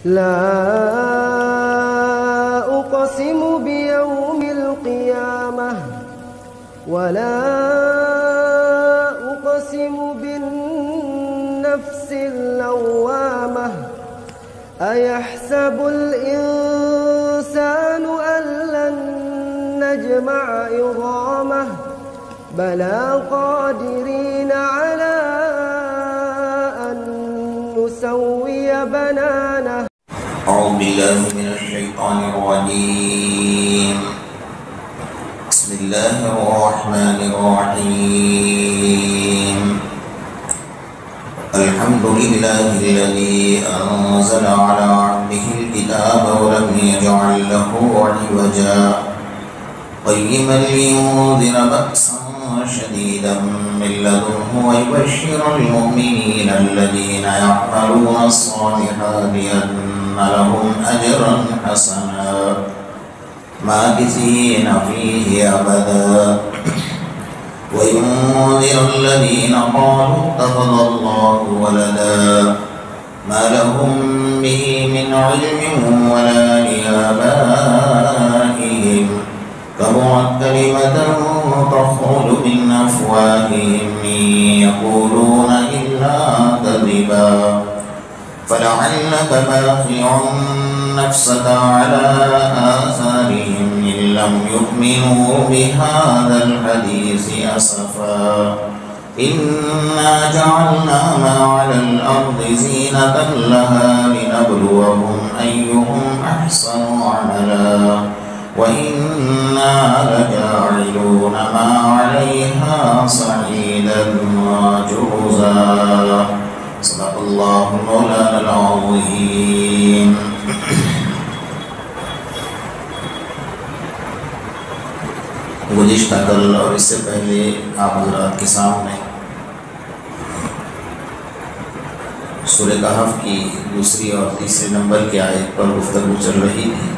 لا أقسم بيوم القيامة ولا أقسم بالنفس اللوامة أيحسب الإنسان أن لن نجمع عظامه بلى قادرين على أن نسوي بنانه. أعوذ بالله من الشيطان الرجيم. بسم الله الرحمن الرحيم. الحمد لله الذي أنزل على عبده الكتاب ولم يجعل له عوجا قيما لينذر بأسا شديدا من لدنه ويبشر المؤمنين الذين يعملون الصالحات أن لهم أجرا حسنا ماكثين فيه أبدا وينذر الذين قالوا اتخذ الله ولدا ما لهم به من علم ولا لآبائهم كبرت كلمة تخرج من أفواههم إن يقولون إلا كذبا فلعلك باخع نفسك على آثارهم إن لم يؤمنوا بهذا الحديث أسفا إنا جعلنا ما على الأرض زينة لها لنبلوهم أيهم أحسن عملا وإنا لجاعلون ما عليها صعيدا جرزا. صدق اللہ مولانا العظیم. گزشتہ کل اور اس سے پہلے آپ حضرات کے سامنے سورہ کہف کی دوسری اور تیسرے نمبر کی آیت پر گفتگو چل رہی تھی.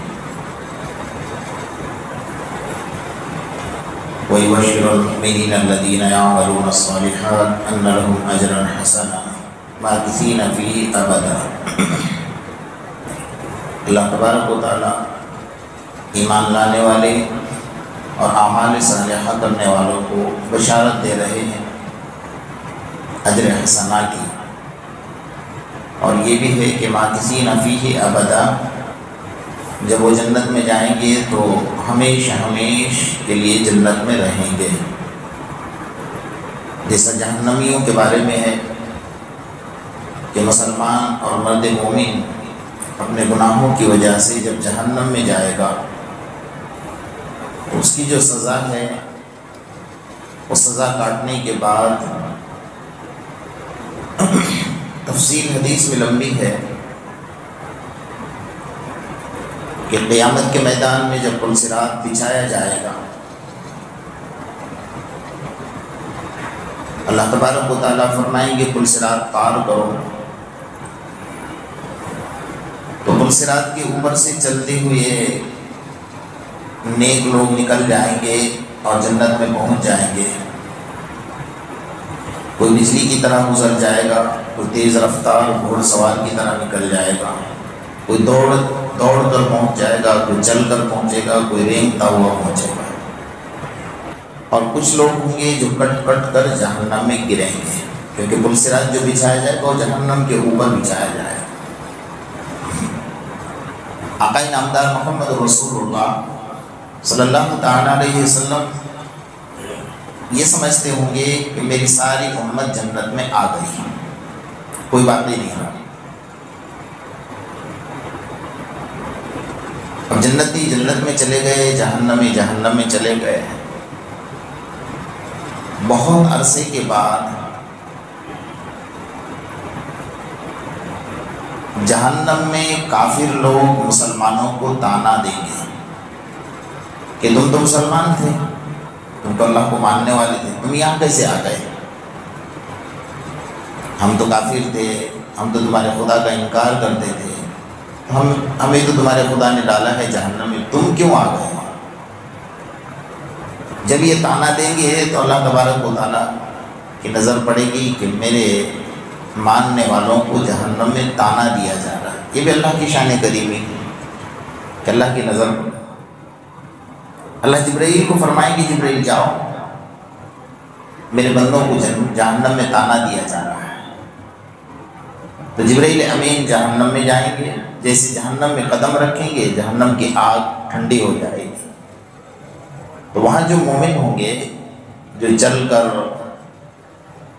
وَيُبَشِّرُ الْمُؤْمِنِينَ الَّذِينَ يَعْمَلُونَ الصَّالِحَاتِ أَنَّ لَهُمْ أَجْرًا حَسَنًا ماکثین فیہ ابدا. اللہ تبارک و تعالیٰ ایمان لانے والے اور اعمال صالحہ کرنے والوں کو بشارت دے رہے ہیں اجر حسنہ کی، اور یہ بھی ہے کہ ماکثین فیہ ابدا، جب وہ جنت میں جائیں گے تو ہمیشہ کے لیے جنت میں رہیں گے. جیسا جہنمیوں کے بارے میں ہے کہ مسلمان اور مرد مومن اپنے گناہوں کی وجہ سے جب جہنم میں جائے گا تو اس کی جو سزا ہے وہ سزا کاٹنے کے بعد تفصیل حدیث میں لمبی ہے کہ قیامت کے میدان میں جب پل صراط بچھایا جائے گا، اللہ تبارک و تعالیٰ فرمائیں گے پل صراط پار کرو، تو پل صراط کے اوپر سے چلتے ہوئے نیک لوگ نکل جائیں گے اور جنت میں پہنچ جائیں گے. کوئی بجلی کی طرح گزر جائے گا، کوئی تیز رفتار گھوڑ سوار کی طرح نکل جائے گا، کوئی دوڑ کر پہنچ جائے گا، کوئی چل کر پہنچے گا، کوئی رینگتا ہوا پہنچے گا، اور کچھ لوگ ہوں گے جو کٹ کر جہنم میں گریں گے، کیونکہ پل صراط جو بچھایا جائے گا وہ جہنم کے اوپر بچھایا جائے گا. آقا نامدار محمد رسول اللہ صلی اللہ تعالیٰ علیہ وسلم یہ سمجھتے ہوں گے کہ میری ساری امت جنت میں آ گئی، کوئی باقی نہیں رہا. اب جنتی جنت میں چلے گئے، جہنم میں چلے گئے. بہت عرصے کے بعد جہنم میں کافر لوگ مسلمانوں کو طعنہ دیں گے کہ تم تو مسلمان تھے، تم تو اللہ کو ماننے والے تھے، تم یہاں کیسے آ گئے؟ ہم تو کافر تھے، ہم تو تمہارے خدا کا انکار کرتے تھے، ہمیں تو تمہارے خدا نے ڈالا ہے جہنم میں، تم کیوں آ گئے؟ جب یہ طعنہ دیں گے تو اللہ تبارک و تعالیٰ کی نظر پڑے گی کہ میرے ماننے والوں کو جہنم میں طعنہ دیا جا رہا ہے. یہ بھی اللہ کی شان کریمی ہے کہ اللہ کی نظر پڑے۔ اللہ جبرائیل کو فرمائیں کہ جبرائیل جاؤ، میرے بندوں کو جہنم میں تانا دیا جا رہا ہے۔ تو جبرائیل امین جہنم میں جائیں گے، جیسے جہنم میں قدم رکھیں گے جہنم کی آگ ٹھنڈی ہو جائے گی۔ تو وہاں جو مومن ہوں گے جو جل کر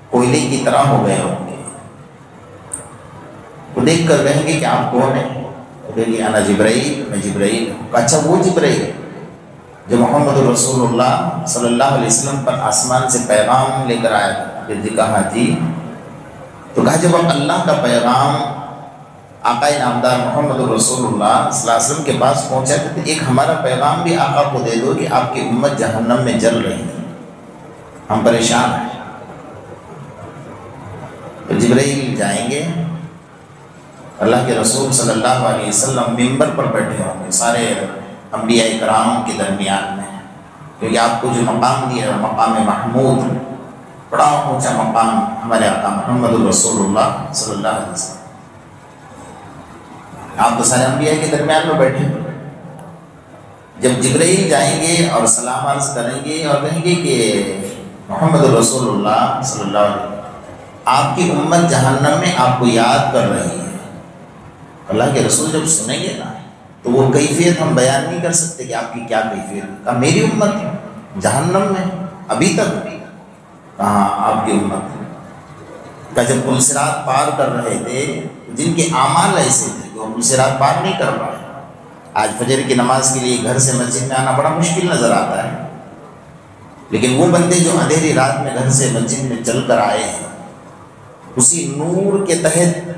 کوئلے کی طرح ہو گئے ہوں گے، وہ دیکھ کر کہیں گے کہ آپ کون ہیں؟ وہ کہیں گے انا جبرائیل، میں جبرائیل ہوں۔ اچھا وہ جبرائیل جو محمد رسول اللہ صلی اللہ علیہ وسلم پر آسمان سے پیغام لے کر آیا تھا؟ پھر جی کہا جی۔ تو کہا جب اللہ کا پیغام آقا نامدار محمد رسول اللہ صلی اللہ علیہ وسلم کے پاس پہنچا تو ایک ہمارا پیغام بھی آقا کو دے دو کہ آپ کی امت جہنم میں جل رہی ہے، ہم پریشان ہیں۔ تو جبرائیل جائیں گے، اللہ کے رسول صلی اللہ علیہ وسلم منبر پر بیٹھے ہوں گے سارے انبیاء کرام کے درمیان میں، کیونکہ آپ کو جو مقام دیا ہے مقام محمود، بڑا اونچا مقام ہمارے آقا محمد رسول اللہ صلی اللہ علیہ وسلم۔ آپ تو سارے انبیاء کے درمیان میں بیٹھے۔ جب جبرائیل جائیں گے اور سلام عرض کریں گے اور کہیں گے کہ محمد رسول اللہ صلی اللہ علیہ وسلم آپ کی امت جہنم میں آپ کو یاد کر رہی ہے، اللہ کے رسول جب سنیں گے نا تو وہ کیفیت ہم بیان نہیں کر سکتے کہ آپ کی کیا کیفیت ہے۔ کہا میری امت جہنم میں ابھی تک؟ کہاں آپ کی امت کا جب پل صراط پار کر رہے تھے جن کے اعمال ایسے تھے کہ وہ پل صراط پار نہیں کر پائے۔ آج فجر کی نماز کے لیے گھر سے مسجد میں آنا بڑا مشکل نظر آتا ہے، لیکن وہ بندے جو اندھیری رات میں گھر سے مسجد میں چل کر آئے ہیں اسی نور کے تحت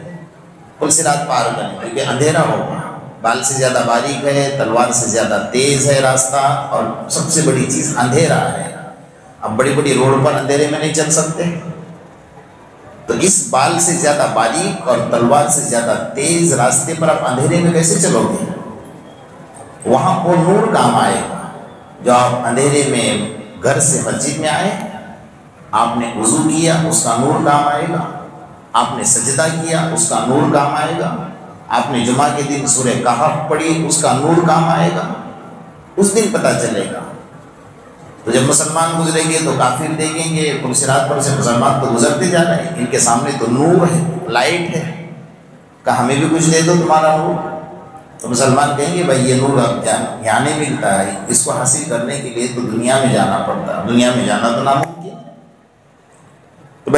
پل صراط پار کریں، کیونکہ اندھیرا ہوگا، بال سے زیادہ باریک ہے، تلوار سے زیادہ تیز ہے راستہ، اور سب سے بڑی چیز اندھیرا ہے۔ اب بڑی بڑی روڈ پر اندھیرے میں نہیں چل سکتے، تو اس بال سے زیادہ باریک اور تلوار سے زیادہ تیز راستے پر آپ اندھیرے میں کیسے چلو گے؟ وہاں وہ نور کام آئے گا جو آپ اندھیرے میں گھر سے مسجد میں آئے، آپ نے وضو کیا اس کا نور کام آئے گا، آپ نے سجدہ کیا اس کا نور کام آئے گا، آپ نے جمعہ کے دن سورہ کہف پڑھی اس کا نور کام آئے گا، اس دن پتہ چلے گا۔ تو جب مسلمان گزریں گے تو کافر دیکھیں گے پل صراط پر سے مسلمان تو گزرتے جا رہے ہیں، ان کے سامنے تو نور ہے، لائٹ ہے، کہ ہمیں بھی کچھ دے دو تمہارا نور۔ تو مسلمان کہیں گے بھائی یہ نور اب یہاں نہیں ملتا ہے، اس کو حاصل کرنے کے لیے تو دنیا میں جانا پڑتا ہے، دنیا میں جانا تو ناممکن ہے۔ تو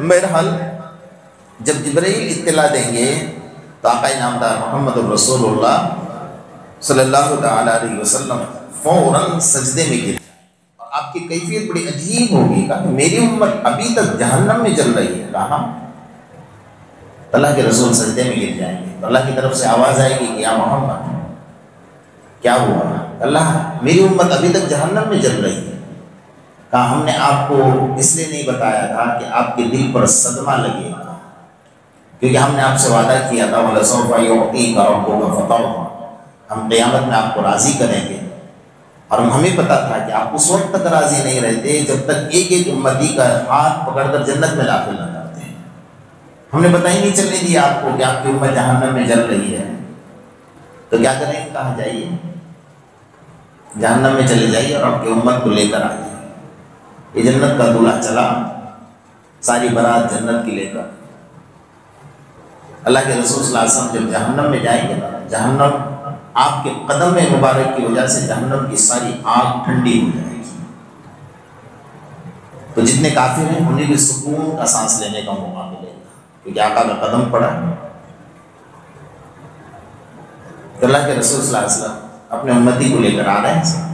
بہرحال جب جبرائیل اطلاع دیں گے تو آقا نامدار محمد رسول اللہ صلی اللہ تعالیٰ علیہ وسلم فوراً سجدے میں گر، اور آپ کی کیفیت بڑی عجیب ہوگی کہ میری امت ابھی تک جہنم میں چل رہی ہے۔ کہاں؟ اللہ کے رسول سجدے میں گر جائیں گے تو اللہ کی طرف سے آواز آئے گی کہ یا محمد کیا ہوا؟ اللہ میری امت ابھی تک جہنم میں چل رہی ہے۔ کہا ہم نے آپ کو اس لیے نہیں بتایا تھا کہ آپ کے دل پر صدمہ لگے گا، کیونکہ ہم نے آپ سے وعدہ کیا تھا وَلَسَوْفَ يُعْطِيكَ رَبُّكَ فَتَرْضَىٰ، ہم قیامت میں آپ کو راضی کریں گے، اور ہمیں پتا تھا کہ آپ اس وقت تک راضی نہیں رہتے جب تک ایک ایک امتی کا ہاتھ پکڑ کر جنت میں داخل نہ کرتے ہیں۔ ہم نے پتہ ہی نہیں چلنے دیا آپ کو کہ آپ کی امت جہنم میں جل رہی ہے، تو کیا کریں؟ کہا جائیے جہنم میں چلے جائیے اور آپ کی امت کو لے کر آئیے۔ یہ جنت کا دولہا چلا، ساری برات جنت کی لے کر۔ اللہ کے رسول صلی اللہ علیہ وسلم جب جہنم میں جائیں گے نا، جہنم آپ کے قدم مبارک کی وجہ سے جہنم کی ساری آگ ٹھنڈی ہو جائے گی، تو جتنے کافر ہیں انہیں بھی سکون کا سانس لینے کا موقع ملے گا، کیونکہ آقا کا قدم پڑا ہے۔ تو اللہ کے رسول صلی اللہ علیہ وسلم اپنے امتی کو لے کر آ رہے ہیں۔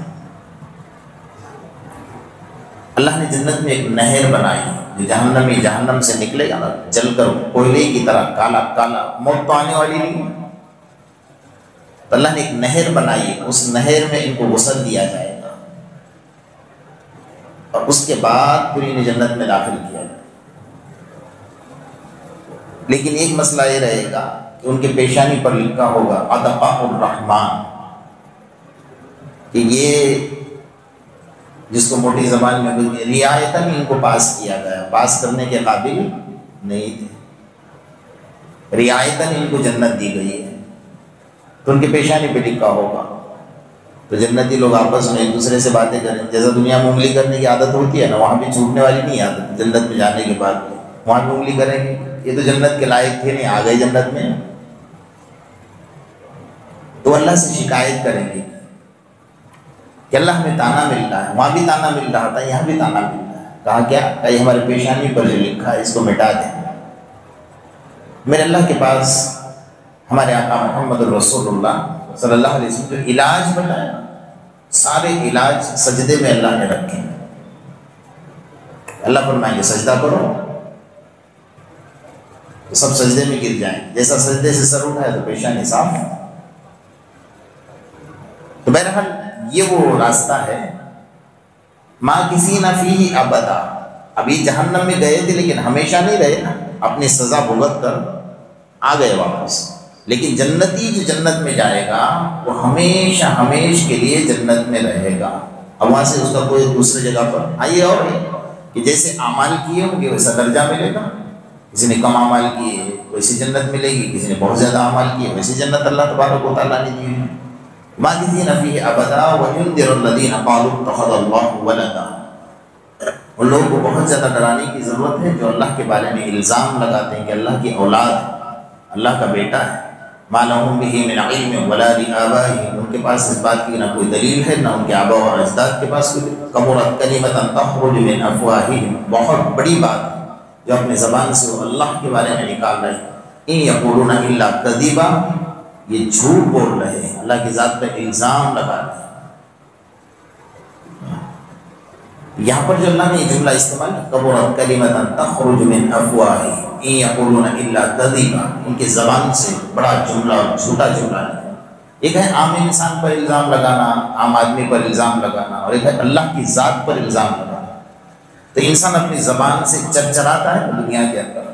اللہ نے جنت میں ایک نہر بنائی جو جہنم سے نکلے گا نا، جل کر کوئلے کی طرح کالا کالا، موت تو آنے والی نہیں ہے۔ تو اللہ نے ایک نہر بنائی، اس نہر میں ان کو غسل دیا جائے گا، اور اس کے بعد پھر انہیں جنت میں داخل کیا جائے گا۔ لیکن ایک مسئلہ یہ رہے گا کہ ان کے پیشانی پر لکھا ہوگا عطاء الرحمن، کہ یہ جس کو موٹی زبان میں بولتے ہیں رعایتاً ان کو پاس کیا گیا، پاس کرنے کے قابل نہیں تھے، رعایتاً ان کو جنت دی گئی ہے۔ تو ان کے پیشانی پہ لکھا ہوگا. تو جنتی لوگ آپس میں ایک دوسرے سے باتیں کریں. جیسا دنیا میں انگلی کرنے کی عادت ہوتی ہے نا، وہاں بھی چھوٹنے والی نہیں عادت. جنت میں جانے کے بعد وہاں بھی انگلی کریں گے، یہ تو جنت کے لائق تھے، نہیں آ گئے جنت میں. تو اللہ سے شکایت کریں گے کہ اللہ ہمیں تانا مل رہا ہے. وہاں بھی تانا مل رہا تھا، یہاں بھی تانا مل رہا ہے. کہا کیا؟ کہ یہ ہمارے پیشانی پر جو لکھا ہے اس کو مٹا دیں. میرے اللہ کے پاس ہمارے آقا محمد الرسول اللہ صلی اللہ علیہ وسلم جو علاج بتایا، سارے علاج سجدے میں اللہ نے رکھے. اللہ فرمائیں گے سجدہ کرو، تو سب سجدے میں گر جائیں. جیسا سجدے سے سر اٹھائے تو پیشانی صاف. تو بہرحال یہ وہ راستہ ہے. ماں کسی نہ فی ابدا. ابھی جہنم میں گئے تھے لیکن ہمیشہ نہیں رہے نا، اپنی سزا بھگت کر آ گئے واپس. لیکن جنتی جو جنت میں جائے گا وہ ہمیشہ ہمیش کے لیے جنت میں رہے گا. اب وہاں سے اس کا کوئی دوسری جگہ پر آئیے اور کہ جیسے اعمال کیے ہوں گے ویسا درجہ ملے گا. کسی نے کم اعمال کیے ویسی جنت ملے گی، کسی نے بہت زیادہ اعمال کیے ویسی جنت اللہ تبارک و تعالیٰ نے دی ہے. ماکثین فیہ ابدا وینذر الذین قالوا اتخذ اللہ ولدا. ان لوگوں کو بہت زیادہ ڈرانے کی ضرورت ہے جو اللہ کے بارے میں الزام لگاتے ہیں کہ اللہ کی اولاد ہے، اللہ کا بیٹا ہے. ما لهم به من علم ولا لآبائهم. ان کے پاس اس بات کی نہ کوئی دلیل ہے نہ ان کے آباء اور اجداد کے پاس کوئی. کبرت کلمۃ تخرج من افواہہم. بہت بڑی بات جو اپنے زبان سے وہ اللہ کے بارے میں نکال رہے ہیں. ان یقولون الا کذبا. یہ جھوٹ بول رہے ہیں، اللہ کی ذات پہ الزام لگا رہے ہیں. یہاں پر جو اللہ نے یہ جملہ استعمال کیا، کبرت کلمۃ تخرج من افواہہم ان یقولون الا کذبا. ان کی زبان سے بڑا جملہ اور جھوٹا جملہ ہے. ایک ہے عام انسان پر الزام لگانا، عام آدمی پر الزام لگانا، اور ایک ہے اللہ کی ذات پر الزام لگانا. تو انسان اپنی زبان سے چرچراتا ہے دنیا کے اندر،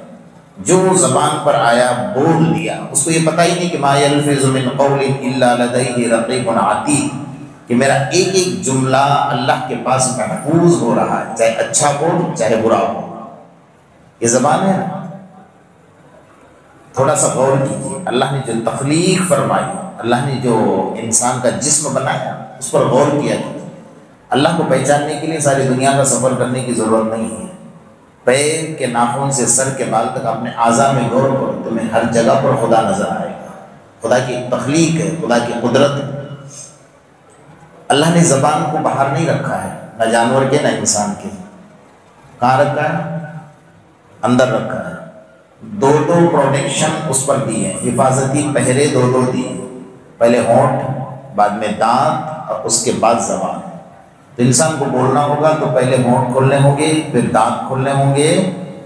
جو زبان پر آیا بول دیا. اس کو یہ پتہ ہی نہیں کہ ما یلفظ من قول الا لدیہ رقیب عتید، کہ میرا ایک ایک جملہ اللہ کے پاس محفوظ ہو رہا ہے، چاہے اچھا بول چاہے برا ہو. یہ زبان ہے نا. تھوڑا سا غور کیجیے، اللہ نے جو تخلیق فرمائی، اللہ نے جو انسان کا جسم بنایا اس پر غور کیا کیجیے. اللہ کو پہچاننے کے لیے ساری دنیا کا سفر کرنے کی ضرورت نہیں ہے. پیر کے ناخن سے سر کے بال تک اپنے اعضاء میں غور کرو، تمہیں ہر جگہ پر خدا نظر آئے گا. خدا کی تخلیق ہے، خدا کی قدرت ہے. اللہ نے زبان کو باہر نہیں رکھا ہے، نہ جانور کے نہ انسان کے. کہاں رکھا ہے؟ اندر رکھا ہے. دو دو پروٹیکشن اس پر دی ہے، حفاظتی پہرے دو دو دی ہیں. پہلے ہونٹ، بعد میں دانت، اور اس کے بعد زبان. تو انسان کو بولنا ہوگا تو پہلے ہونٹ کھولنے ہوں گے، پھر دانت کھولنے ہوں گے،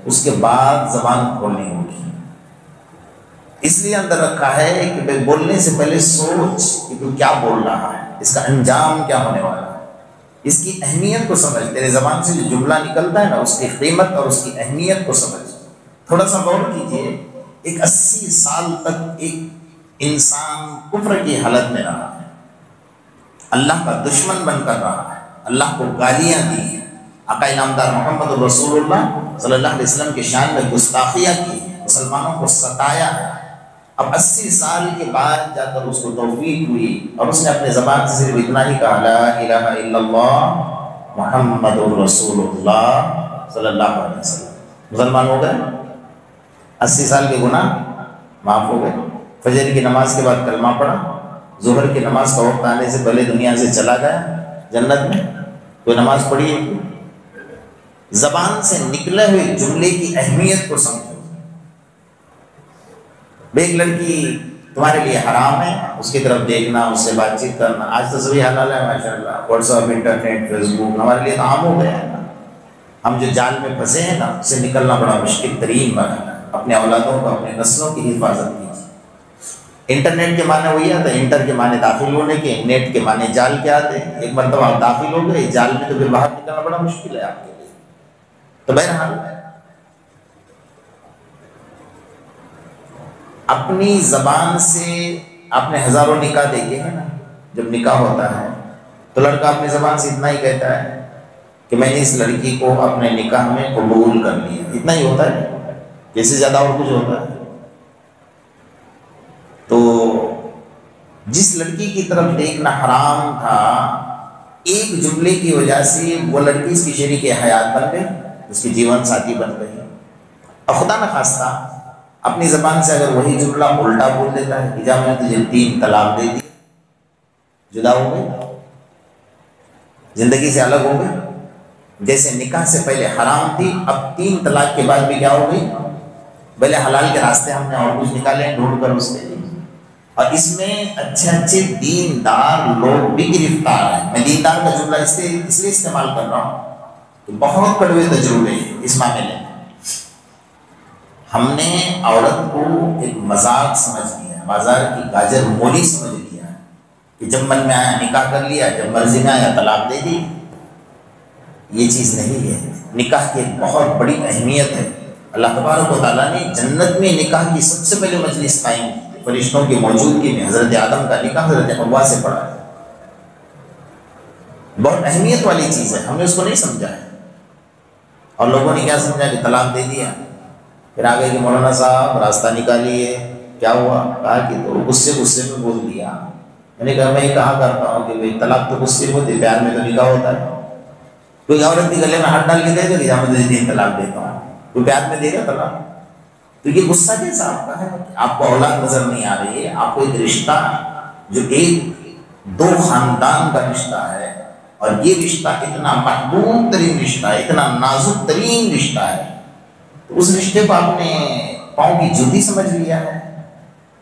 اس کے بعد زبان کھولنی ہوگی. اس لیے اندر رکھا ہے کہ بولنے سے پہلے سوچ کہ تو کیا بول رہا ہے، اس کا انجام کیا ہونے والا ہے، اس کی اہمیت کو سمجھ. تیرے زبان سے جو جملہ نکلتا ہے نا اس کی قیمت اور اس کی اہمیت کو سمجھ. تھوڑا سا غور کیجئے، ایک 80 سال تک ایک انسان کفر کی حالت میں رہا ہے، اللہ کا دشمن بن کر رہا ہے، اللہ کو گالیاں دی ہیں، آقا نامدار محمد الرسول اللہ صلی اللہ علیہ وسلم کی شان میں گستاخیاں کی، مسلمانوں کو ستایا ہے. اب 80 سال کے بعد جا کر اس کو توفیق ہوئی اور اس نے اپنے زبان سے صرف اتنا ہی کہا، لا الہ الا اللہ محمد الرسول اللہ صلی اللہ علیہ وسلم. مسلمان ہو گئے. 80 سال کے گناہ معاف ہو گئے. فجر کی نماز کے بعد کلمہ پڑھا، ظہر کی نماز کا وقت آنے سے پہلے دنیا سے چلا گیا جنت میں. کوئی نماز پڑھی ہے؟ زبان سے نکلے ہوئے جملے کی اہمیت کو سمجھو. ایک لڑکی تمہارے لیے حرام ہے، اس کی طرف دیکھنا، اس سے بات چیت کرنا. آج تو سبھی حلال ہے ماشاءاللہ، واٹس ایپ، انٹرنیٹ، فیس بک ہمارے لیے تو عام ہو گیا ہے نا. ہم جو جال میں پھنسے ہیں نا اس سے نکلنا بڑا مشکل ترین مرحلہ ہے. اپنے اولادوں کو، اپنے نسلوں کی حفاظت کیجیے. انٹرنیٹ کے معنی وہی آتا ہے، انٹر کے معنی داخل ہونے کے، نیٹ کے معنی جال کے آتے ہیں. ایک مرتبہ آپ داخل ہو گئے جال میں تو پھر باہر نکلنا بڑا مشکل ہے آپ کے لیے. تو بہرحال اپنی زبان سے آپ نے ہزاروں نکاح دیکھے ہیں نا. جب نکاح ہوتا ہے تو لڑکا اپنی زبان سے اتنا ہی کہتا ہے کہ میں نے اس لڑکی کو اپنے نکاح میں قبول کر لیا. اتنا ہی ہوتا ہے، اس سے زیادہ اور کچھ ہوتا ہے. تو جس لڑکی کی طرف دیکھنا حرام تھا، ایک جملے کی وجہ سے وہ لڑکی اس کی شریک حیات بن گئی، اس کی جیون ساتھی بن گئی۔ اور خدا نخواستہ اپنی زبان سے اگر وہی جملہ الٹا بول دیتا ہے کہ جا میں نے تجھے 3 طلاق دے دی، جدا ہو گئی، زندگی سے الگ ہو گئی، جیسے نکاح سے پہلے حرام تھی اب 3 طلاق کے بعد بھی کیا ہو گئی، بھلے حلال کے راستے ہم نے اور کچھ نکالے ڈھونڈ کر اس کے لیے، اور اس میں اچھے اچھے دیندار لوگ بھی گرفتار ہیں۔ میں دیندار کا جملہ اس لیے استعمال کر رہا ہوں کہ بہت کڑوے تجربے ہیں اس معاملے میں۔ ہم نے عورت کو ایک مذاق سمجھ لیا، بازار کی گاجر مولی سمجھ لیا کہ جب من میں آیا نکاح کر لیا، جب مرضی میں آیا طلاق دے دی۔ یہ چیز نہیں ہے، نکاح کی ایک بہت بڑی اہمیت ہے۔ اللہ تبارک و تعالیٰ نے جنت میں نکاح کی سب سے پہلے مجلس قائم کی، فرشتوں کی موجودگی میں حضرت آدم کا نکاح حضرت حوا سے پڑھا ہے۔ بہت اہمیت والی چیز ہے، ہم نے اس کو نہیں سمجھا ہے، اور لوگوں نے کیا سمجھا کہ طلاق دے دیا، پھر آگے کہ مولانا صاحب راستہ نکالیے، کیا ہوا؟ کہا کہ تو غصے میں بول دیا۔ میں نے کہا میں یہ کہا کرتا ہوں کہ بھائی طلاق تو غصے میں ہوتی، پیار میں تو نکاح ہوتا ہے۔ کوئی عورت کے گلے میں ہاتھ ڈال کے دے دے کہ جہاں میں 3 طلاق دیتا ہوں، کوئی پیار میں دے گا طلاق؟ تو یہ غصہ کیسا آپ کا ہے؟ آپ کو اولاد نظر نہیں آ رہی ہے، آپ کو ایک رشتہ جو 1-2 خاندان کا رشتہ ہے، اور یہ رشتہ اتنا محبوب ترین رشتہ ہے، اتنا نازک ترین رشتہ ہے، تو اس رشتے کو آپ نے پاؤں کی جوتی سمجھ لیا ہے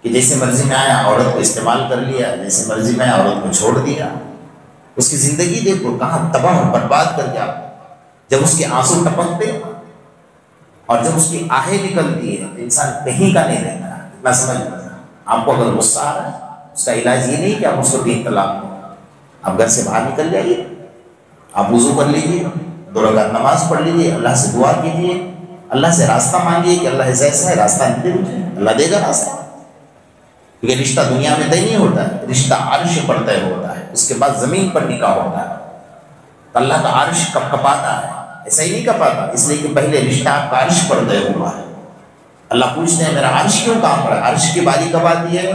کہ جیسے مرضی میں آیا عورت کو استعمال کر لیا، جیسے مرضی میں آیا عورت کو چھوڑ دیا۔ اس کی زندگی دیکھو کہاں تباہ و برباد کر کے آپ، جب اس کے آنسو ٹپکتے اور جب اس کی آہیں نکلتی ہے تو انسان کہیں کا نہیں رہتا ہے۔ اتنا سمجھ لینا، آپ کو اگر غصہ آ رہا ہے اس کا علاج یہ نہیں کہ آپ اس کو 3 طلاق دو، آپ گھر سے باہر نکل جائیے، آپ وضو کر لیجیے، 2 رکعت نماز پڑھ لیجیے، اللہ سے دعا کیجیے، اللہ سے راستہ مانگیے کہ اللہ ایسا ہے راستہ نہیں دے مجھے، اللہ دے گا راستہ۔ کیونکہ رشتہ دنیا میں طے نہیں ہوتا ہے، رشتہ عرش پر طے ہوتا ہے، اس کے بعد زمین پر نکاح ہوتا ہے۔ تو اللہ کا عرش کب کپاتا ہے؟ ایسا ہی نہیں کپاتا، اس لیے کہ پہلے رشتہ آپ کا عرش پر طے ہوا ہے۔ اللہ پوچھتے ہیں میرا عرش کیوں کام پر ہے؟ عرش کی باری کب آتی ہے؟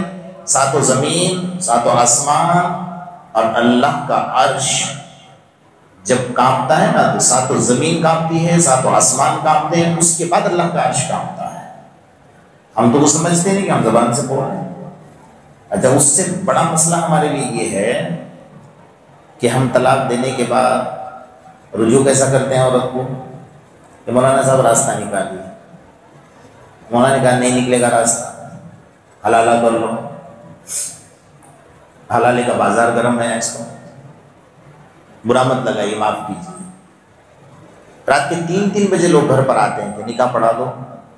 7 زمین 7 آسمان اور اللہ کا عرش جب کانپتا ہے نا، تو 7 زمین کانپتی ہے، 7 آسمان کانپتے ہیں، اس کے بعد اللہ کا عرش کانپتا ہے۔ ہم تو وہ سمجھتے نہیں کہ ہم زبان سے بول رہے ہیں۔ اچھا، اس سے بڑا مسئلہ ہمارے لیے یہ ہے کہ ہم طلاق دینے کے بعد رجوع کیسا کرتے ہیں عورت کو کہ مولانا صاحب راستہ نکالیے۔ مولانا نے کہا نہیں نکلے گا راستہ، حلالہ کر لو، حلالے کا بازار گرم ہے، اس کو برا مت لگائیے، معاف کیجیے۔ رات کے 3 بجے لوگ گھر پر آتے ہیں کہ نکاح پڑھا دو۔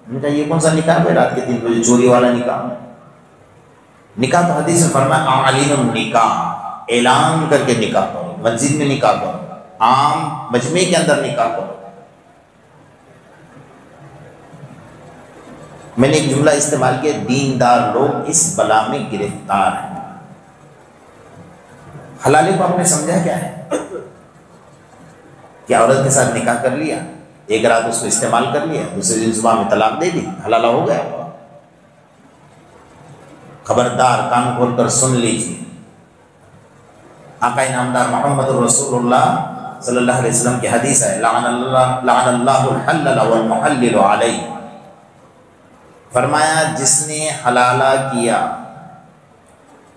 میں نے کہا یہ کون سا نکاح ہے رات کے 3 بجے؟ چوری والا نکاح۔ نکاح تو حدیث میں فرمایا اعلن النکاح، اعلان کر کے نکاح کرو، مسجد میں نکاح کرو، عام مجمع کے اندر نکاح کرو۔ میں نے ایک جملہ استعمال کیا، دیندار لوگ اس بلا میں گرفتار ہیں۔ حلالے کو آپ نے سمجھا کیا ہے؟ کہ عورت کے ساتھ نکاح کر لیا، ایک رات اس کو استعمال کر لیا، دوسرے دن صبح میں طلاق دے دی، حلالہ ہو گیا۔ خبردار، کان کھول کر سن لیجیے، آقا انعامدار محمد رسول اللہ صلی اللہ علیہ وسلم کی حدیث ہے، لعن اللہ الحلل والمحلل علیہ، فرمایا جس نے حلالہ کیا،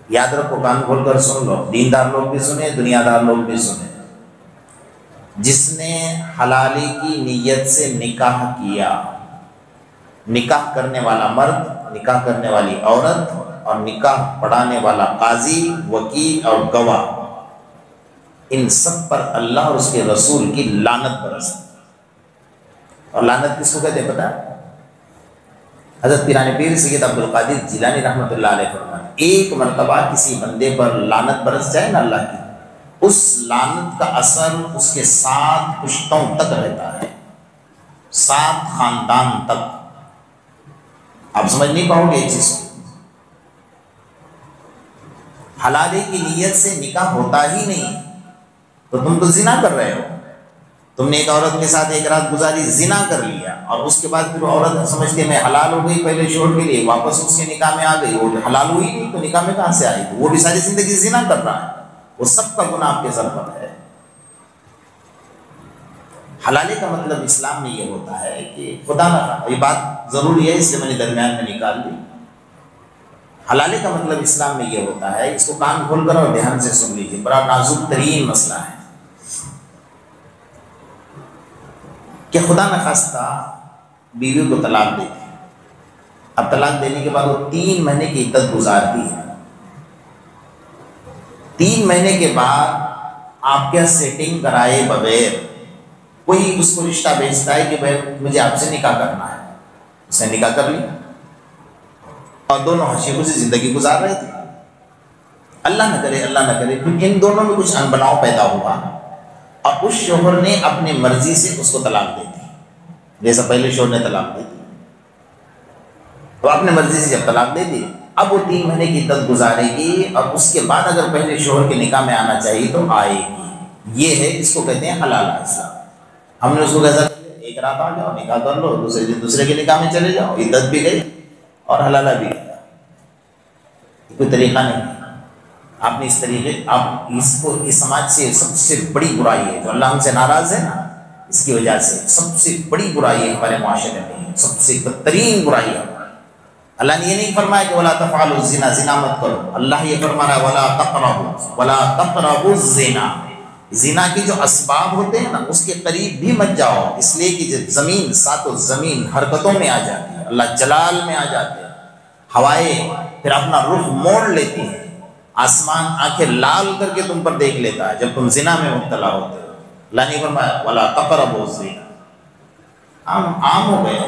یاد رکھو، کان کھول کر سن لو، دیندار لوگ بھی سنیں، دنیا دار لوگ بھی سنیں، جس نے حلالی کی نیت سے نکاح کیا، نکاح کرنے والا مرد، نکاح کرنے والی عورت، اور نکاح پڑھانے والا قاضی، وکیل اور گواہ، ان سب پر اللہ اور اس کے رسول کی لعنت برستی۔ اور لعنت کس کو کہتے ہیں پتہ؟ حضرت پیران پیر سید عبد القادر جیلانی رحمۃ اللہ علیہ فرماتے ایک مرتبہ کسی بندے پر لعنت برس جائے نا اللہ کی، اس لعنت کا اثر اس کے 7 پشتوں تک رہتا ہے، 7 خاندان تک۔ آپ سمجھ نہیں پاؤ گے اس چیز کو۔ حلالے کی نیت سے نکاح ہوتا ہی نہیں تو تم تو زنا کر رہے ہو، تم نے ایک عورت کے ساتھ ایک رات گزاری، زنا کر لیا، اور اس کے بعد پھر عورت سمجھتی ہے میں حلال ہو گئی پہلے شوہر کے لیے، واپس اس کے نکاح میں آ گئی، وہ حلال ہوئی نہیں تو نکاح میں کہاں سے آئی؟ وہ بھی ساری زندگی زنا کر رہا ہے، وہ سب کا گناہ آپ کے سر پر ہے۔ حلالے کا مطلب اسلام میں یہ ہوتا ہے کہ خدا نہ، یہ بات ضروری ہے اس لیے میں نے درمیان میں نکال دی، حلالے کا مطلب اسلام میں یہ ہوتا ہے، اس کو کان کھول کر اور دھیان سے سن لیجیے، بڑا نازک ترین مسئلہ ہے کہ خدا نخواستہ بیوی کو طلاق دیتے ہیں، اب طلاق دینے کے بعد وہ 3 مہینے کی عدت گزارتی ہے، 3 مہینے کے بعد آپ کے سیٹنگ کرائے بغیر کوئی اس کو رشتہ بھیجتا ہے کہ بھائی مجھے آپ سے نکاح کرنا ہے، اس نے نکاح کر لیا اور دونوں ہنسی خوشی زندگی گزار رہے تھے، اللہ نہ کرے پھر ان دونوں میں کچھ انبناؤ پیدا ہوا اور اس شوہر نے اپنی مرضی سے اس کو طلاق دے دی، جیسا پہلے شوہر نے طلاق دے دی، تو اپنے مرضی سے جب طلاق دے دی، اب وہ 3 مہینے کی عدت گزارے گی اور اس کے بعد اگر پہلے شوہر کے نکاح میں آنا چاہیے تو آئے گی، یہ ہے اس کو کہتے ہیں حلال اسلام۔ ہم نے اس کو کیسا ایک رات آ جاؤ نکاح کر لو، دوسرے دن دوسرے کے نکاح میں چلے جاؤ، عدت بھی گئی اور حلالہ بھی گیا، کوئی طریقہ نہیں ہے۔ آپ نے اس طریقے، آپ اس کو اس سماج سے سب سے بڑی برائی ہے جو اللہ ہم سے ناراض ہے نا، اس کی وجہ سے سب سے بڑی برائی ہے ہمارے معاشرے میں، سب سے بدترین برائی ہے۔ اللہ نے یہ نہیں فرمایا کہ ولا تفعلوا الزنا، زنا مت کرو، اللہ یہ فرما رہا ہے ولا تقربوا الزنا، زنا کے جو اسباب ہوتے ہیں نا اس کے قریب بھی مت جاؤ، اس لیے کہ جب زمین، ساتوں زمین حرکتوں میں آ جاتی ہے، اللہ جلال میں آ جاتے ہیں، ہوائیں پھر اپنا رخ موڑ لیتی ہیں، آسمان آنکھیں لال کر کے تم پر دیکھ لیتا ہے جب تم زنا میں مبتلا ہوتے ہو۔ اللہ نے فرمایا ولا تقربوا الزنا، عام ہو گئے،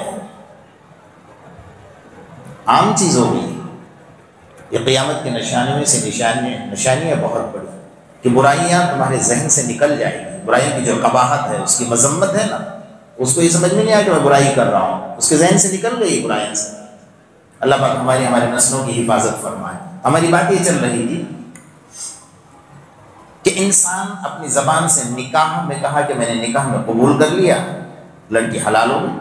عام چیز ہو گئی، یہ قیامت کی نشانیوں میں سے نشانی ہے بہت بڑی کہ برائیاں تمہارے ذہن سے نکل جائیں گی، برائیوں کی جو قباحت ہے، اس کی مذمت ہے نا، اس کو یہ سمجھ میں نہیں آیا کہ میں برائی کر رہا ہوں، اس کے ذہن سے نکل گئی برائیاں سے۔ اللہ پاک ہماری نسلوں کی حفاظت فرمائے۔ ہماری بات یہ چل رہی تھی کہ انسان اپنی زبان سے نکاح میں کہا کہ میں نے نکاح میں قبول کر لیا، لڑکی حلال ہو گئی،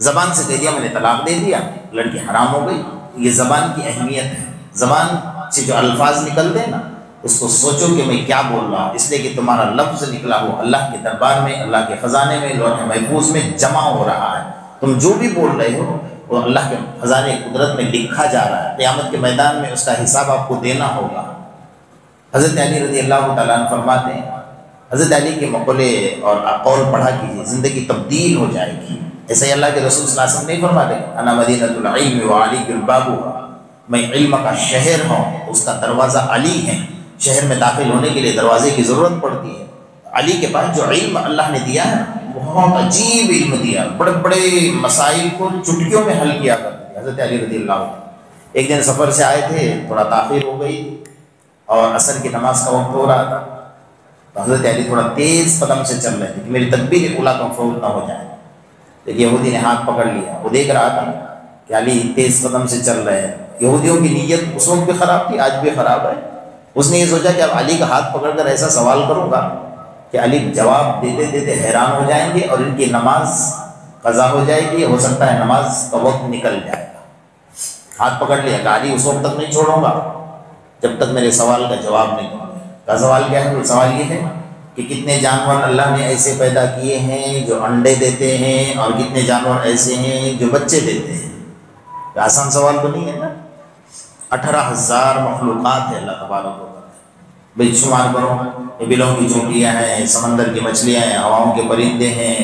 زبان سے کہہ دیا میں نے طلاق دے دیا، لڑکی حرام ہو گئی۔ یہ زبان کی اہمیت ہے، زبان سے جو الفاظ نکلتے ہیں نا اس کو سوچو کہ میں کیا بول رہا ہوں، اس لیے کہ تمہارا لفظ نکلا ہو اللہ کے دربار میں، اللہ کے خزانے میں، لوح محفوظ میں جمع ہو رہا ہے، تم جو بھی بول رہے ہو وہ اللہ کے خزانے قدرت میں لکھا جا رہا ہے، قیامت کے میدان میں اس کا حساب آپ کو دینا ہوگا۔ حضرت علی رضی اللہ تعالیٰ عنہ فرماتے ہیں، حضرت علی کے مقولے اور قول پڑھا کیجیے، زندگی تبدیل ہو جائے گی۔ ایسے ہی اللہ کے رسول صلی اللہ علیہ وسلم نہیں فرماتے انا مدینۃ العلم وعلی الباب، میں علم کا شہر ہوں، اس کا دروازہ علی ہے، شہر میں داخل ہونے کے لیے دروازے کی ضرورت پڑتی ہے، علی کے پاس جو علم اللہ نے دیا ہے بہت عجیب علم دیا، بڑے بڑے مسائل کو چٹکیوں میں حل کیا کرتے تھے حضرت علی رضی اللہ عنہ۔ ایک دن سفر سے آئے تھے، تھوڑا تاخیر ہو گئی اور عصر کی نماز کا وقت ہو رہا تھا، تو حضرت علی تھوڑا تیز قدم سے چل رہے تھے کہ میری تکبیر اولیٰ کا مفعول نہ ہو جائے، لیکن یہودی نے ہاتھ پکڑ لیا، وہ دیکھ رہا تھا کہ علی تیز قدم سے چل رہے ہیں۔ یہودیوں کی نیت اس وقت بھی خراب تھی، آج بھی خراب ہے۔ اس نے یہ سوچا کہ اب علی کا ہاتھ پکڑ کر ایسا سوال کروں گا کہ علی جواب دیتے دیتے حیران ہو جائیں گے اور ان کی نماز قضا ہو جائے گی، ہو سکتا ہے نماز کا وقت نکل جائے گا۔ ہاتھ پکڑ لیا کہ علی اس وقت تک نہیں چھوڑوں گا جب تک میرے سوال کا جواب نہیں دوں گا۔ کا سوال کیا ہے؟ سوال یہ ہے کہ کتنے جانور اللہ نے ایسے پیدا کیے ہیں جو انڈے دیتے ہیں اور کتنے جانور ایسے ہیں جو بچے دیتے ہیں؟ آسان سوال تو نہیں ہے نا۔ 18,000 مخلوقات ہے اللہ تبارک و تعالیٰ، بھائی شمار کرو، یہ بلوں کی چونٹیاں ہیں، سمندر کی مچھلیاں ہیں، ہواؤں کے پرندے ہیں،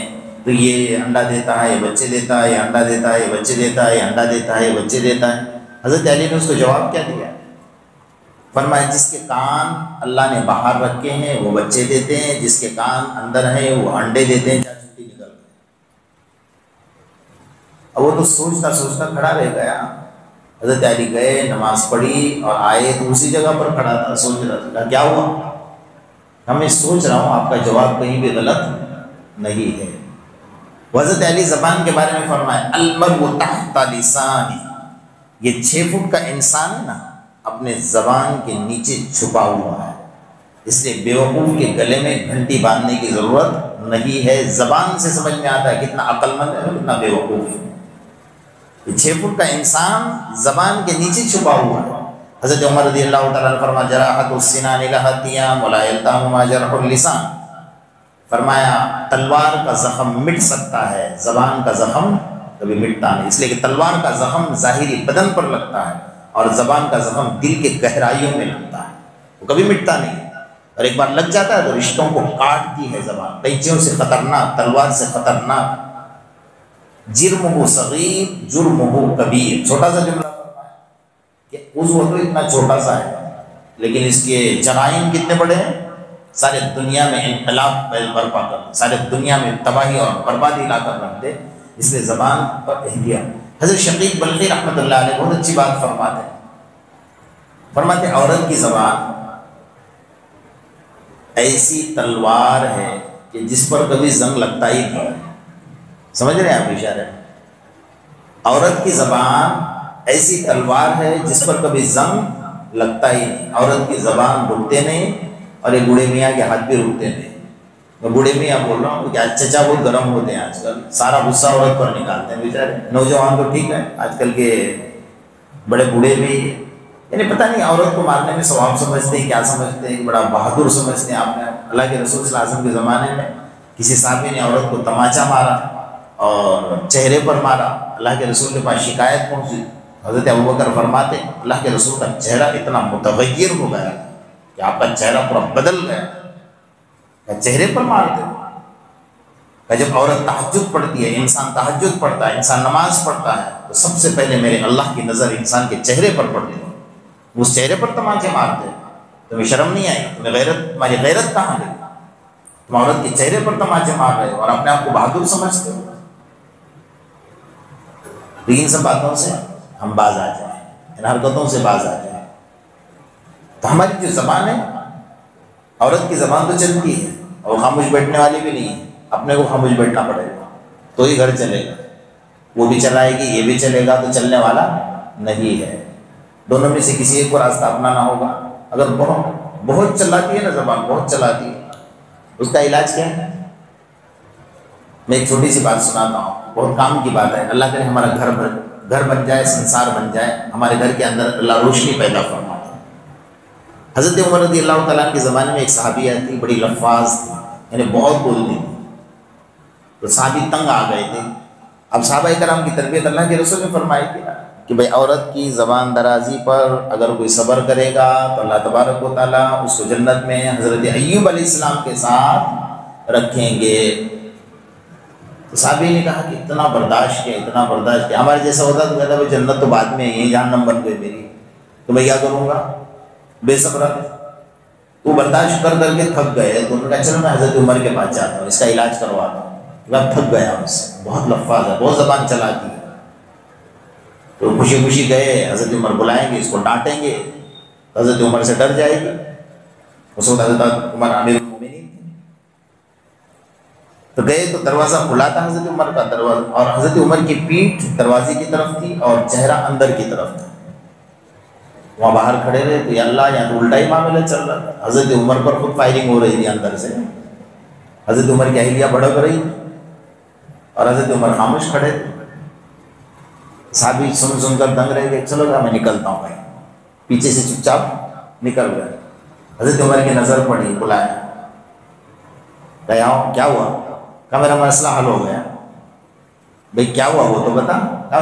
تو یہ انڈا دیتا ہے، یہ بچے دیتا ہے، یہ انڈا دیتا ہے، یہ بچے دیتا ہے، یہ انڈا دیتا ہے، یہ بچے دیتا ہے۔ حضرت علی نے اس کو جواب کیا دیا؟ فرمایا جس کے کان اللہ نے باہر رکھے ہیں وہ بچے دیتے ہیں، جس کے کان اندر ہیں وہ انڈے دیتے ہیں۔ چونٹی نکل گئی، اب وہ تو سوچتا سوچتا کھڑا رہ گیا۔ حضرت علی گئے، نماز پڑھی اور آئے تو اسی جگہ پر کھڑا تھا، سوچ رہا تھا کیا ہوا؟ میں سوچ رہا ہوں آپ کا جواب کہیں بھی غلط نہیں ہے۔ حضرت علی زبان کے بارے میں فرمایا المرء تحت لسانہ، یہ 6 فٹ کا انسان ہے نا اپنے زبان کے نیچے چھپا ہوا ہے۔ اس لیے بیوقوف کے گلے میں گھنٹی باندھنے کی ضرورت نہیں ہے، زبان سے سمجھ میں آتا ہے کتنا عقل مند ہے اور کتنا بیوقوف ہے۔ 6 فٹ کا انسان زبان کے نیچے چھپا ہوا ہے۔ حضرت عمر رضی اللہ تعالیٰ عنہ فرمایا جراحت السنان لها تیام ولا یلتام ما جرح اللسان، فرمایا تلوار کا زخم مٹ سکتا ہے، زبان کا زخم کبھی مٹتا نہیں، اس لیے کہ تلوار کا زخم ظاہری بدن پر لگتا ہے اور زبان کا زخم دل کے گہرائیوں میں لگتا ہے، وہ کبھی مٹتا نہیں، اور ایک بار لگ جاتا ہے تو رشتوں کو کاٹتی ہے زبان، قینچیوں سے خطرناک، تلوار سے خطرناک۔ جرمہ صغیر جرمہ کبیر، چھوٹا سا جملہ کہ وہ تو اتنا چھوٹا سا ہے لیکن اس کے جرائم کتنے بڑے ہیں، سارے دنیا میں انقلاب برپا کر دے، سارے دنیا میں تباہی اور بربادی لا کر رکھ دے، اس لیے زبان پر احتیاط۔ حضرت شقیق بلخی رحمۃ اللہ علیہ بہت اچھی بات فرماتے ہیں عورت کی زبان ایسی تلوار ہے کہ جس پر کبھی زنگ لگتا ہی نہیں، سمجھ رہے ہیں آپ اشارے؟ عورت کی زبان ایسی تلوار ہے جس پر کبھی زنگ لگتا ہی نہیں، عورت کی زبان رکتے نہیں، اور یہ بوڑھے میاں کے ہاتھ بھی رکتے نہیں۔ میں بوڑھے میاں بول رہا ہوں کہ چچا بہت گرم ہوتے ہیں آج کل، سارا غصہ عورت پر نکالتے ہیں بیچارے، نوجوان تو ٹھیک ہے، آج کل کے بڑے بوڑھے بھی یعنی پتہ نہیں عورت کو مارنے میں ثواب سمجھتے ہیں، کیا سمجھتے ہیں، بڑا بہادر سمجھتے ہیں۔ آپ نے اللہ کے رسول صلی اللہ علیہ وسلم کے زمانے میں کسی صحابی نے عورت کو تماچا مارا اور چہرے پر مارا، اللہ کے رسول کے پاس شکایت پہنچی، حضرت ابوبکر فرماتے اللہ کے رسول کا چہرہ اتنا متغیر ہو گیا کہ آپ کا چہرہ پورا بدل گیا، کہ چہرے پر مارتے ہو؟ کہ جب عورت تہجد پڑھتی ہے، انسان تہجد پڑھتا ہے، انسان نماز پڑھتا ہے، تو سب سے پہلے میرے اللہ کی نظر انسان کے چہرے پر پڑتی ہے، اس چہرے پر تماچے مارتے ہو، تمہیں شرم نہیں آئی؟ تمہیں غیرت، تمہاری غیرت کہاں گئی؟ تم عورت کے چہرے پر تماچے مار رہے ہو اور اپنے آپ کو بہادر سمجھتے ہو۔ تو ان سب باتوں سے ہم باز آ جائیں، ان حرکتوں سے باز آ جائیں۔ تو ہماری جو زبان ہے، عورت کی زبان تو چلتی ہے اور خاموش بیٹھنے والی بھی نہیں ہے، اپنے کو خاموش بیٹھنا پڑے گا تو ہی گھر چلے گا، وہ بھی چلائے گی یہ بھی چلے گا تو چلنے والا نہیں ہے، دونوں میں سے کسی ایک کو راستہ اپنانا ہوگا۔ اگر بہت چلاتی ہے نا زبان، بہت چلاتی ہے، اس کا علاج کیا ہے؟ میں ایک چھوٹی سی بات سناتا ہوں، بہت کام کی بات ہے، اللہ کرے ہمارا گھر بن جائے، سنسار بن جائے، ہمارے گھر کے اندر اللہ روشنی پیدا فرمائے۔ حضرت عمر رضی اللہ تعالیٰ عنہ کے زمانے میں ایک صحابیہ تھی، بڑی لفاظ تھی، یعنی بہت بولتی تھی، تو صحابی تنگ آ گئے تھے۔ اب صحابہ کرام کی تربیت اللہ کے رسول نے فرمائی تھی کہ بھائی عورت کی زبان درازی پر اگر کوئی صبر کرے گا تو اللہ تبارک و تعالیٰ اس کو جنت میں حضرت ایوب علیہ السلام کے ساتھ رکھیں گے۔ تو صحابی نے کہا کہ اتنا برداشت کیا، ہمارے جیسا ہوتا تو کہتا بھائی جنت تو بعد میں ہی، جہنم بن گئی میری، تو میں کیا کروں گا، بے صبر ہے۔ تو برداشت کر کے تھک گئے، تو انہوں نے کہا چلو میں حضرت عمر کے پاس جاتا ہوں، اس کا علاج کرواتا ہوں، میں تھک گیا ہوں، اس سے بہت لفاظ ہے، بہت زبان چلاتی ہے۔ تو خوشی خوشی گئے، حضرت عمر بلائیں گے، اس کو ڈانٹیں گے، حضرت عمر سے ڈر جائے گی۔ اس وقت حضرت عمر امیر المومنین تھے، تو گئے تو دروازہ کھلا تھا حضرت عمر کا دروازہ، اور حضرت عمر کی پیٹھ دروازے کی طرف تھی اور چہرہ اندر کی طرف تھا۔ وہاں باہر کھڑے رہے تو یا اللہ، یہاں تو الٹا ہی معاملہ چل رہا تھا، حضرت عمر پر خود فائرنگ ہو رہی تھی اندر سے، حضرت عمر کی اہلیہ بھڑک رہی تھی اور حضرت عمر خاموش کھڑے تھے۔ صحابی سن کر دنگ رہ گئے، چلو میں نکلتا ہوں بھائی، پیچھے سے چپ چاپ نکل گئے۔ حضرت عمر کی نظر پڑی، بلایا، کہا کیا ہوا؟ کہا میرا مسئلہ حل ہو گیا۔ بھائی کیا ہوا وہ تو بتا۔ کہا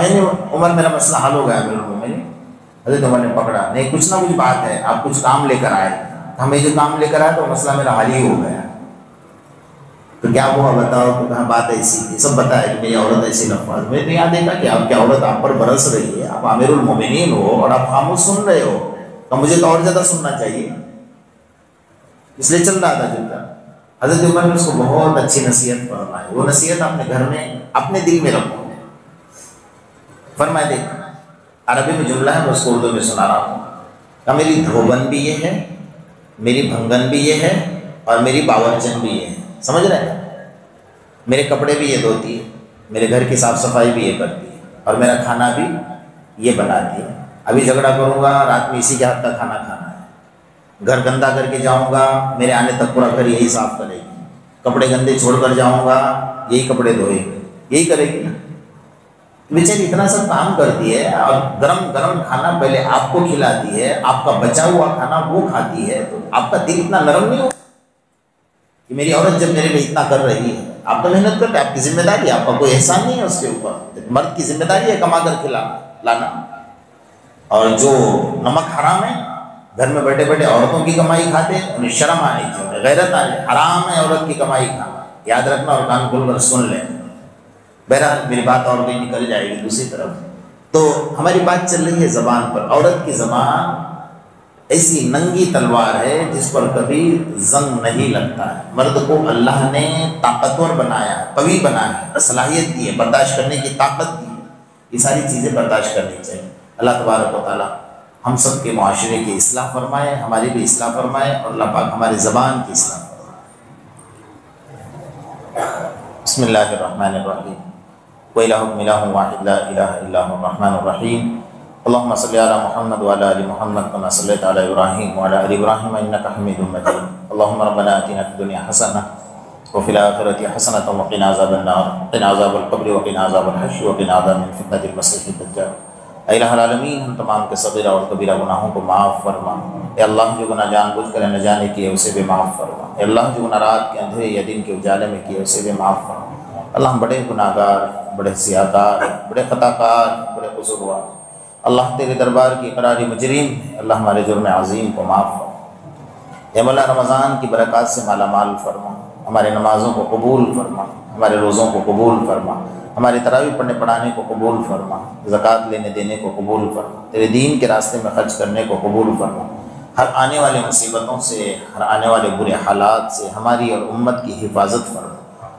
عمر میرا مسئلہ حل ہو گیا میرے میں نے۔ حضرت عمر نے پکڑا، نہیں کچھ نہ کچھ بات ہے، آپ کچھ کام لے کر آئے، ہمیں جو کام لے کر آئے تو مسئلہ میرا حل ہی ہو گیا۔ تو کیا ہوا بتاؤ؟ تو کہا بات ایسی تھی، سب بتایا کہ میری عورت ایسی لفظ، میں نے یہاں دیکھا کہ آپ کی عورت آپ پر برس رہی ہے، آپ امیر المومنین ہو اور آپ خاموش سن رہے ہو، تو مجھے تو اور زیادہ سننا چاہیے، اس لیے چل رہا تھا چل رہا۔ حضرت عمر نے اس کو بہت اچھی نصیحت فرمائی، وہ نصیحت اپنے گھر میں اپنے دل میں رکھو۔ فرمائے دیکھ، عربی میں جملہ ہے، میں اس کو اردو میں سنا رہا ہوں، کہ میری دھوبن بھی یہ ہے، میری بھنگن بھی یہ ہے، اور میری باورچن بھی یہ ہے، سمجھ رہے ہیں؟ میرے کپڑے بھی یہ دھوتی ہے، میرے گھر کی صاف صفائی بھی یہ کرتی ہے، اور میرا کھانا بھی یہ بناتی ہے۔ ابھی جھگڑا کروں گا، رات میں اسی کے ہاتھ کا کھانا کھانا ہے، گھر گندا کر کے جاؤں گا، میرے آنے تک پورا گھر یہی صاف کرے گی، کپڑے گندے چھوڑ کر جاؤں گا، یہی کپڑے دھوئے گی، یہی کرے گی نا۔ بیچاری اتنا سب کام کرتی ہے اور گرم گرم کھانا پہلے آپ کو کھلاتی ہے، آپ کا بچا ہوا کھانا وہ کھاتی ہے، تو آپ کا دل اتنا نرم نہیں ہو کہ میری عورت جب میرے لیے اتنا کر رہی ہے؟ آپ تو محنت کرتے، آپ کی ذمہ داری ہے، آپ کا کوئی احسان نہیں ہے اس کے اوپر، مرد کی ذمہ داری ہے کما کر کھلانا لانا۔ اور جو نمک حرام ہے، گھر میں بیٹھے بیٹھے عورتوں کی کمائی کھاتے ہیں، انہیں شرم آنی چاہیے، غیرت آنی، حرام ہے عورت کی کمائی کھانا، یاد رکھنا اور کان کھول کر سن لیں۔ بہرحال میری بات اور کہیں نکل جائے گی دوسری طرف۔ تو ہماری بات چل رہی ہے زبان پر۔ عورت کی زبان ایسی ننگی تلوار ہے جس پر کبھی زنگ نہیں لگتا ہے۔ مرد کو اللہ نے طاقتور بنایا ہے، قوی بنایا ہے، صلاحیت دی ہے، برداشت کرنے کی طاقت دی ہے، یہ ساری چیزیں برداشت کرنی چاہیے۔ اللہ تبارک و تعالی ہم سب کے معاشرے کی اصلاح فرمائے، ہماری بھی اصلاح فرمائے، اور اللہ پاک ہماری زبان کی اصلاح فرمائے۔ بسم اللہ الرحمن الرحیم، وَإِلَٰهُكُمْ إِلَٰهٌ وَاحِدٌ لَا إِلَٰهَ إِلَّا هُوَ الرَّحْمَٰنُ الرَّحِيمُ اللهم صل على محمد وعلى آل محمد كما صليت على إبراهيم وعلى آل إبراهيم إنك حميد مجيد اللهم ربنا آتنا في الدنيا حسنة وفي الآخرة حسنة وقنا عذاب النار وقنا عذاب القبر وقنا عذاب الحشر وقنا عذاب من فتنة المسيح الدجال۔ اے الہ العالمین، ہم تمام کے صغیرہ اور کبیرہ گناہوں کو معاف فرما۔ اے اللہ، جو گناہ جان بوجھ کر نہ جانے کیے اسے بھی معاف فرما۔ اے اللہ، جو گناہ رات کے اندھیرے یا دن کے اجالے میں کیے اسے بھی معاف فرما۔ اللہ، ہم بڑے گناہ گار، بڑے سیاہکار، بڑے خطا کار، بڑے قصوروار، اللہ تیرے دربار کی قراری مجرم ہیں۔ اللہ، ہمارے جرم عظیم کو معاف فرما۔ اے مولا، رمضان کی برکات سے مالا مال فرما، ہمارے نمازوں کو قبول فرما، ہمارے روزوں کو قبول فرما، ہماری تراویح پڑھنے پڑھانے کو قبول فرما، زکوٰۃ لینے دینے کو قبول فرما، تیرے دین کے راستے میں خرچ کرنے کو قبول فرما۔ ہر آنے والے مصیبتوں سے، ہر آنے والے برے حالات سے ہماری اور امت کی حفاظت فرما۔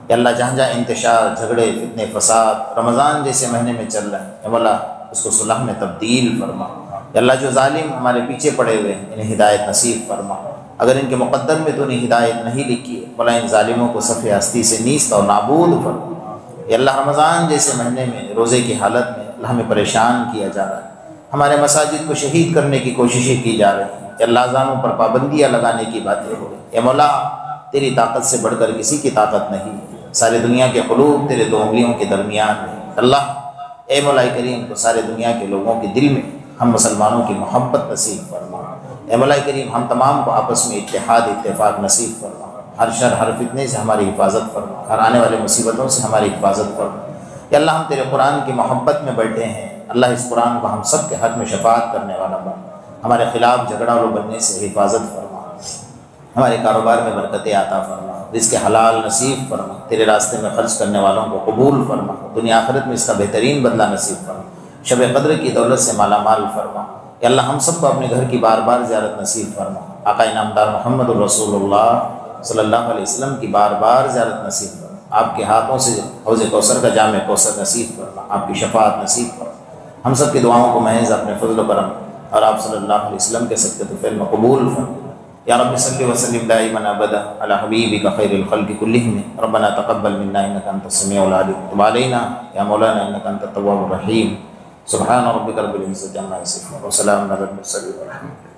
کہ اللہ، جہاں جہاں انتشار، جھگڑے، فتنے، فساد رمضان جیسے مہینے میں چل رہے ہیں، اے مولا اس کو صلح میں تبدیل فرما۔ کہ اللہ، جو ظالم ہمارے پیچھے پڑے ہوئے ہیں انہیں ہدایت نصیب فرما۔ اگر ان کے مقدر میں تو انہیں ہدایت نہیں لکھی ہے، مولا ان ظالموں کو صف ہستی سے نیست اور نابود فرما۔ کہ اللہ، رمضان جیسے مہینے میں روزے کی حالت میں اللہ ہمیں پریشان کیا جا رہا ہے، ہمارے مساجد کو شہید کرنے کی کوششیں کی جا رہی ہیں، کہ اللہ اذانوں پر پابندیاں لگانے کی باتیں ہو رہی ہیں۔ اے مولا، تیری طاقت سے بڑھ کر کسی کی طاقت نہیں، ساری دنیا کے قلوب تیرے دو انگلیوں کے درمیان ہیں۔ اللہ، اے مولا کریم کو سارے دنیا کے لوگوں کے دل میں ہم مسلمانوں کی محبت نصیب فرما۔ اے مولا کریم، ہم تمام کو آپس میں اتحاد اتفاق نصیب فرما، ہر شر ہر فتنے سے ہماری حفاظت فرما، ہر آنے والے مصیبتوں سے ہماری حفاظت فرما۔ یا اللہ، ہم تیرے قرآن کی محبت میں بیٹھے ہیں، اللہ اس قرآن کو ہم سب کے حق میں شفاعت کرنے والا بن، ہمارے خلاف جھگڑا و بننے سے حفاظت فرما، ہمارے کاروبار میں برکتیں عطا فرما، رزق حلال نصیب فرما، تیرے راستے میں خرچ کرنے والوں کو قبول فرما، دنیا آخرت میں اس کا بہترین بدلہ نصیب فرما، شب قدر کی دولت سے مالا مال فرما۔ یا اللہ، ہم سب کو اپنے گھر کی بار بار زیارت نصیب فرما، آقا انعامدار محمد الرسول اللہ صلی اللہ علیہ وسلم کی بار بار زیارت نصیب فرما، آپ کے ہاتھوں سے حوض کوثر کا جام کوثر نصیب فرما، آپ کی شفاعت نصیب فرما، ہم سب کی دعاؤں کو محض اپنے فضل و کرم اور آپ صلی اللہ علیہ وسلم کے صدقۃ الفعل میں قبول فرما۔ یا رب صلی وسلم دائما ابدا علی حبیبک خیر الخلق کلہم، ربنا تقبل منا انک انت السمیع العلیم، تب علینا یا مولانا انک انت التواب الرحیم۔ سبحان ربک رب العزۃ عما یصفون وسلام علی المرسلین والحمد للہ۔